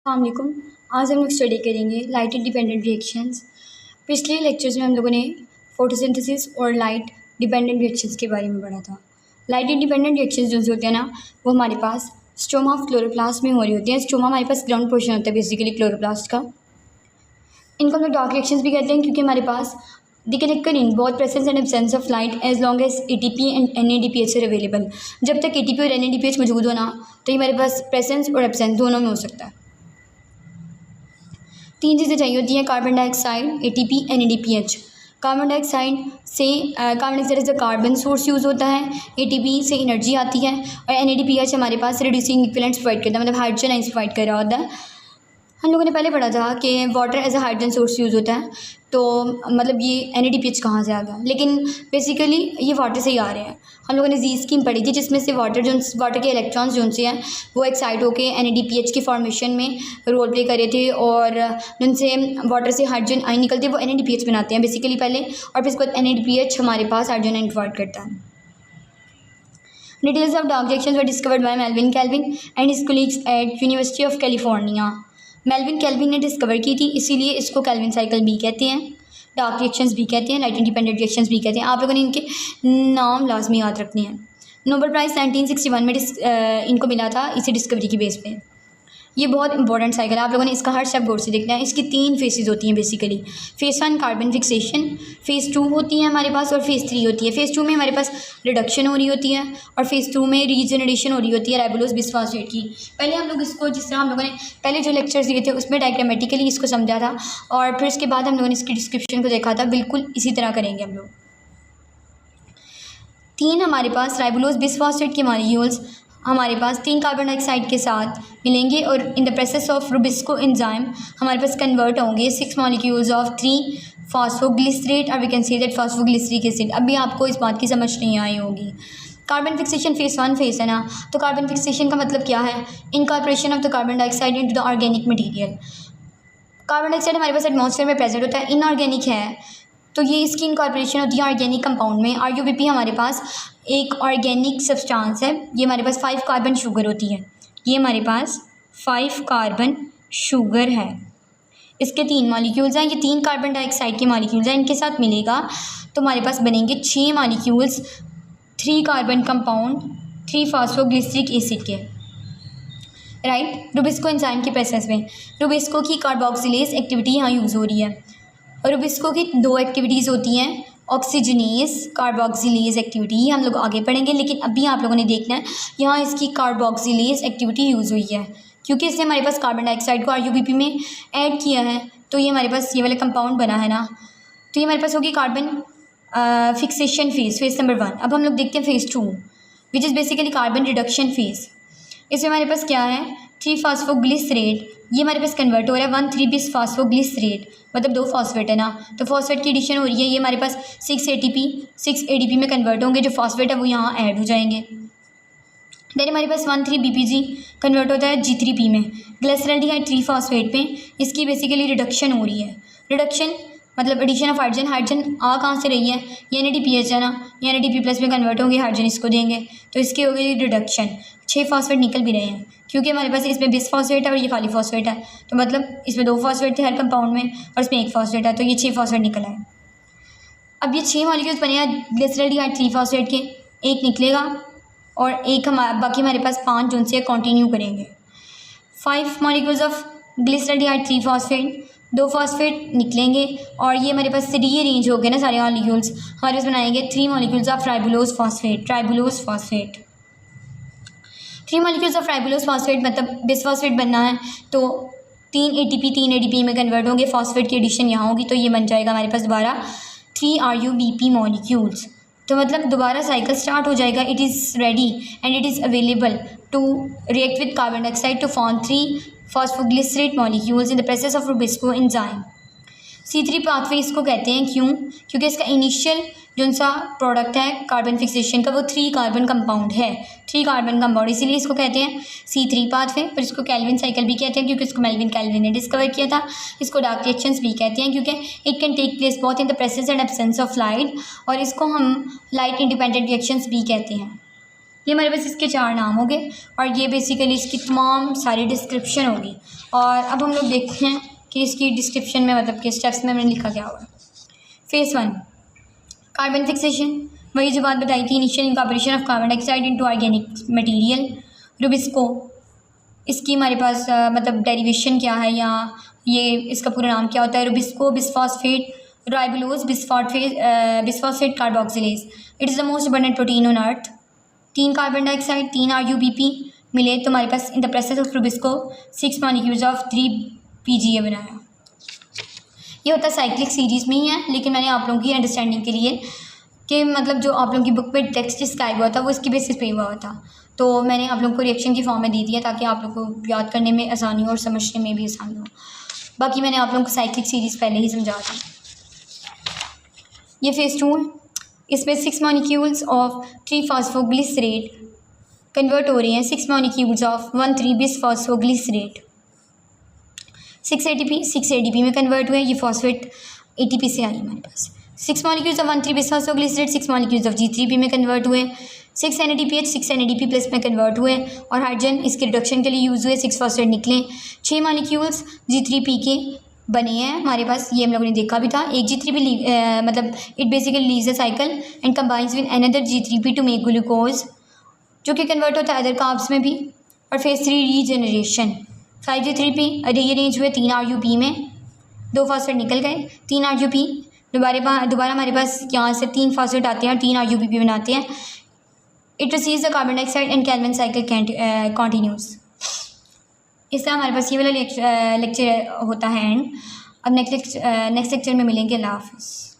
अस्सलामुअलैकुम। आज हम लोग स्टडी करेंगे लाइट इंडिपेंडेंट रिएक्शंस। पिछले लेक्चर्स में हम लोगों ने फोटोसिंथेसिस और लाइट डिपेंडेंट रिएक्शंस के बारे में पढ़ा था। लाइट इंडिपेंडेंट रिएक्शंस जो होते हैं ना, वो हमारे पास स्टोमा ऑफ क्लोरोप्लास्ट में हो रही होती है। स्टोमा हमारे पास ग्राउंड पोर्शन होता है बेसिकली क्लोरोप्लास्ट का। इनको हम लोग डार्क रिएक्शंस भी कहते हैं क्योंकि हमारे पास they can occur in both presence and absence of light as long as ATP and NADPH are available। जब तक ATP और NADPH मौजूद हो ना, तो ये हमारे पास प्रेजेंस और एब्सेंस दोनों में हो सकता है। तीन चीज़ें चाहिए होती हैं: carbon dioxide, ATP, NADPH। Carbon dioxide is the carbon source use होता है, ATP से एनर्जी आती है और NADPH हमारे पास रिड्यूसिंग इक्विवेलेंट्स प्रोवाइड करता है, मतलब हाइड्रोजन आइंस प्रोवाइड कर रहा होता है। हम लोगों ने पहले पढ़ा था कि water as a hydrogen source use होता है, तो मतलब ये NADPH कहाँ से आ गया, लेकिन बेसिकली ये वाटर से ही आ रहे हैं। हम लोगों ने जी स्कीम पढ़ी थी जिसमें से वाटर के इलेक्ट्रॉन्स जो से हैं वो एक्साइट होकर NADPH की फॉर्मेशन में रोल प्ले कर रहे थे, और जिनसे वाटर से हाइड्रोजन आयन निकलते हैं वो NADPH बनाते हैं बेसिकली पहले, और फिर इसके बाद NADPH हमारे पास हाइड्रोजन आयन प्रोवाइड करता है। Details of dark reactions were discovered by Melvin Kelvin and his colleagues at University of California। Melvin kelvin ने डिस्कवर की थी, इसीलिए इसको केल्विन साइकिल भी कहते हैं, डार्क रिएक्शंस भी कहते हैं, लाइट इंडिपेंडेंट रिएक्शंस भी कहते हैं। आप लोगों ने इनके नाम लाजमी याद रखने हैं। नोबेल प्राइज़ 1961 में इनको मिला था इसी डिस्कवरी की बेस पे। ये बहुत इंपॉर्टेंट साइकिल है, आप लोगों ने इसका हर स्टेप गौर से देखना है। इसकी 3 फेसेस होती हैं basically. Phase 1 carbon fixation, phase 2 होती है हमारे पास, और फेज़ 3 होती है। फेज़ 2 में हमारे पास रिडक्शन हो रही होती है और फेज़ 2 में रीजनरेशन हो रही होती है राइबोलोज बिसफॉस्फेट की। पहले हम लोग इसको, जिस तरह हम लोगों ने पहले जो लेक्चर्स दिए थे उसमें डायग्रामेटिकली इसको समझा था, और फिर उसके बाद हम लोगों ने इसकी डिस्क्रिप्शन को देखा था। बिल्कुल इसी तरह करेंगे हम लोग। 3 हमारे पास राइबोलोज बिसफॉस्फेट के मॉलिक्यूल्स हमारे पास 3 कार्बन डाइऑक्साइड के साथ मिलेंगे, और in the process of rubisco enzyme हमारे पास कन्वर्ट होंगे 6 मॉलिक्यूल्स ऑफ 3 फॉस्फोग्लिसरेट, और we can say that phosphoglyceric acid. अभी आपको इस बात की समझ नहीं आई होगी। कार्बन फिक्सेशन फेज़ 1 फेज़ है ना, तो कार्बन फिक्सेशन का मतलब क्या है? Incorporation of the carbon dioxide into the organic material. Carbon dioxide हमारे पास एटमॉस्फेयर में प्रेजेंट होता है, इनऑर्गेनिक है, तो ये इसकी इनकॉर्पोरेशन होती है ऑर्गेनिक कंपाउंड में। RUBP हमारे पास एक ऑर्गेनिक सब्सटेंस है। ये हमारे पास 5 कार्बन शुगर होती है। ये हमारे पास 5 कार्बन शुगर है। इसके 3 मॉलिक्यूल्स हैं, ये 3 कार्बन डाइऑक्साइड के मॉलिक्यूल्स हैं। इनके साथ मिलेगा तो हमारे पास बनेंगे 6 molecules 3 carbon compound 3 phosphoglyceric acid के, राइट। रुबिस्को एंजाइम के प्रोसेस में रुबिस्को की कार्बोक्सिलेज एक्टिविटी यहाँ यूज़ हो रही है, और रुबिस्को की 2 एक्टिविटीज़ होती हैं, ऑक्सीजनेस कार्बोक्सिलेज एक्टिविटी, हम लोग आगे पढ़ेंगे, लेकिन अभी आप लोगों ने देखना है यहाँ इसकी कार्बोक्सिलेज एक्टिविटी यूज़ हुई है क्योंकि इसने हमारे पास कार्बन डाइऑक्साइड को RUBP में ऐड किया है, तो ये हमारे पास ये वाला कंपाउंड बना है ना, तो ये हमारे पास होगी कार्बन फिक्सेशन फेज़ नंबर 1। अब हम लोग देखते हैं phase 2 which is basically carbon reduction phase. इसमें हमारे पास क्या है? 3 फॉस्फोग्लिसरेट, ये हमारे पास कन्वर्ट हो रहा है 1,3 बिस फॉस्फोग्लिसरेट, मतलब 2 फॉस्फेट है ना, तो फॉस्फेट की एडिशन हो रही है। ये हमारे पास 6 ADP में कन्वर्ट होंगे, जो फॉस्फेट है वो यहाँ ऐड हो जाएंगे। देन हमारे पास 1,3 BPG कन्वर्ट होता है G3P में, ग्लिसरॉल्डिहाइड 3 फॉस्फेट में। इसकी बेसिकली रिडक्शन हो रही है। रिडक्शन मतलब एडिशन ऑफ हाइड्रोजन आ कहाँ से रही है? ये NADPH है ना, ये NADP+ में कन्वर्ट होंगे, हाइड्रोजन इसको देंगे, तो इसकी हो गई रिडक्शन। 6 फॉस्फेट निकल भी रहे हैं क्योंकि हमारे पास इसमें बिस फॉस्फेट है और ये खाली फॉस्फेट है, तो मतलब इसमें 2 फॉस्फेट थे हर कंपाउंड में और इसमें 1 फॉस्फेट है, तो ये 6 फॉस्फेट निकल आए। अब ये 6 मॉलिक्यूल्स बने हैं ग्लिसरॉल्डिहाइड 3 फॉस्फेट के, एक निकलेगा और एक बाकी हमारे पास 5 जो से कंटिन्यू करेंगे। 5 molecules of glyceraldehyde 3 phosphate, 2 phosphate निकलेंगे, और ये हमारे पास रीअरेंज हो गए ना सारे मॉलिक्यूल्स, हमारे पास बनाएंगे 3 molecules of ribulose phosphate. 3 molecules of ribulose phosphate मतलब बिसफॉस्फेट बनना है, तो 3 ADP में कन्वर्ट होंगे, फॉस्फेट की एडिशन यहाँ होगी, तो ये बन जाएगा हमारे पास दोबारा 3 RUBP मॉलिक्यूल्स। तो मतलब दोबारा साइकिल स्टार्ट हो जाएगा। It is ready and it is available to react with carbon dioxide to form 3 phosphoglycerate molecules in the process of rubisco enzyme. C3 pathway इसको कहते हैं, क्यों? क्योंकि इसका इनिशियल जो सा प्रोडक्ट है कार्बन फिक्सेशन का वो 3 कार्बन कंपाउंड है, 3 कार्बन कंपाउंड, इसीलिए इसको कहते हैं C3 पाथवे। पर इसको केल्विन साइकिल भी कहते हैं क्योंकि इसको मेल्विन केल्विन ने डिस्कवर किया था। इसको डार्क रिएक्शंस भी कहते हैं क्योंकि it can take place both in the presence and absence of light, और इसको हम लाइट इंडिपेंडेंट रिएक्शंस भी कहते हैं। ये हमारे पास इसके 4 नाम हो गए और ये बेसिकली इसकी तमाम सारी डिस्क्रिप्शन होगी। और अब हम लोग देखते हैं कि इसकी डिस्क्रिप्शन में मतलब कि स्टेप्स में मैंने लिखा क्या हुआ है। फेज़ 1 कार्बन फिक्सेशन, वही जो बात बताई थी, initial incorporation of carbon dioxide into organic material. Rubisco, इसकी हमारे पास मतलब डेरिवेशन क्या है या ये इसका पूरा नाम क्या होता है। Rubisco bisphosphate ribulose bisphosphate carboxylase. It is the most abundant protein on Earth. 3 carbon dioxide 3 RuBP मिले तो हमारे पास in the process of rubisco 6 molecules of 3 PGA बनाया। ये होता है साइक्लिक सीरीज़ में ही है, लेकिन मैंने आप लोगों की अंडरस्टैंडिंग के लिए कि मतलब जो आप लोगों की बुक में टेक्स्ट डिस्क्राइब हुआ था वो इसकी बेसिस पे हुआ था, तो मैंने आप लोगों को रिएक्शन की फॉर्म में दे दिया ताकि आप लोगों को याद करने में आसानी हो और समझने में भी आसानी हो। बाकी मैंने आप लोगों को साइक्लिक सीरीज़ पहले ही समझा दी। ये फेज़ 2 है, इसमें 6 मॉलिक्यूल्स ऑफ 3 फॉस्फोग्लिसरेट कन्वर्ट हो रहे हैं 6 मॉलिक्यूल्स ऑफ 1,3 बिसफॉस्फोग्लिसरेट। 6 ADP में कन्वर्ट हुए, ये फॉस्फेट ATP से आई हमारे पास। 6 molecules of 1,3 bisphosphoglycerate 6 molecules of G3P में कन्वर्ट हुए, 6 NADPH 6 NADP प्लस में कन्वर्ट हुए और हाइड्रोजन इसके रिडक्शन के लिए यूज़ हुए, 6 फॉस्फेट निकले। 6 मॉलिक्यूल्स G3P के बने हैं हमारे पास, ये हम लोगों ने देखा भी था। एक G3P मतलब it basically leaves a cycle and combines with another G3P to make glucose, जो कि कन्वर्ट होता है अदर कार्ब्स में भी। और फेज़ 3 रीजनरेशन, 5 G3P रीअरेंज हुए 3 RuP में, 2 फॉस्फेट निकल गए, 3 RuP दोबारा हमारे पास यहाँ से 3 फॉस्फेट आते हैं और 3 RuPP बनाते हैं। It receives the carbon dioxide and Calvin cycle continuous. इस तरह हमारे पास ये वाला लेक्चर होता है एंड। अब नेक्स्ट लेक्चर में मिलेंगे। अल्लाह हाफ़िज़।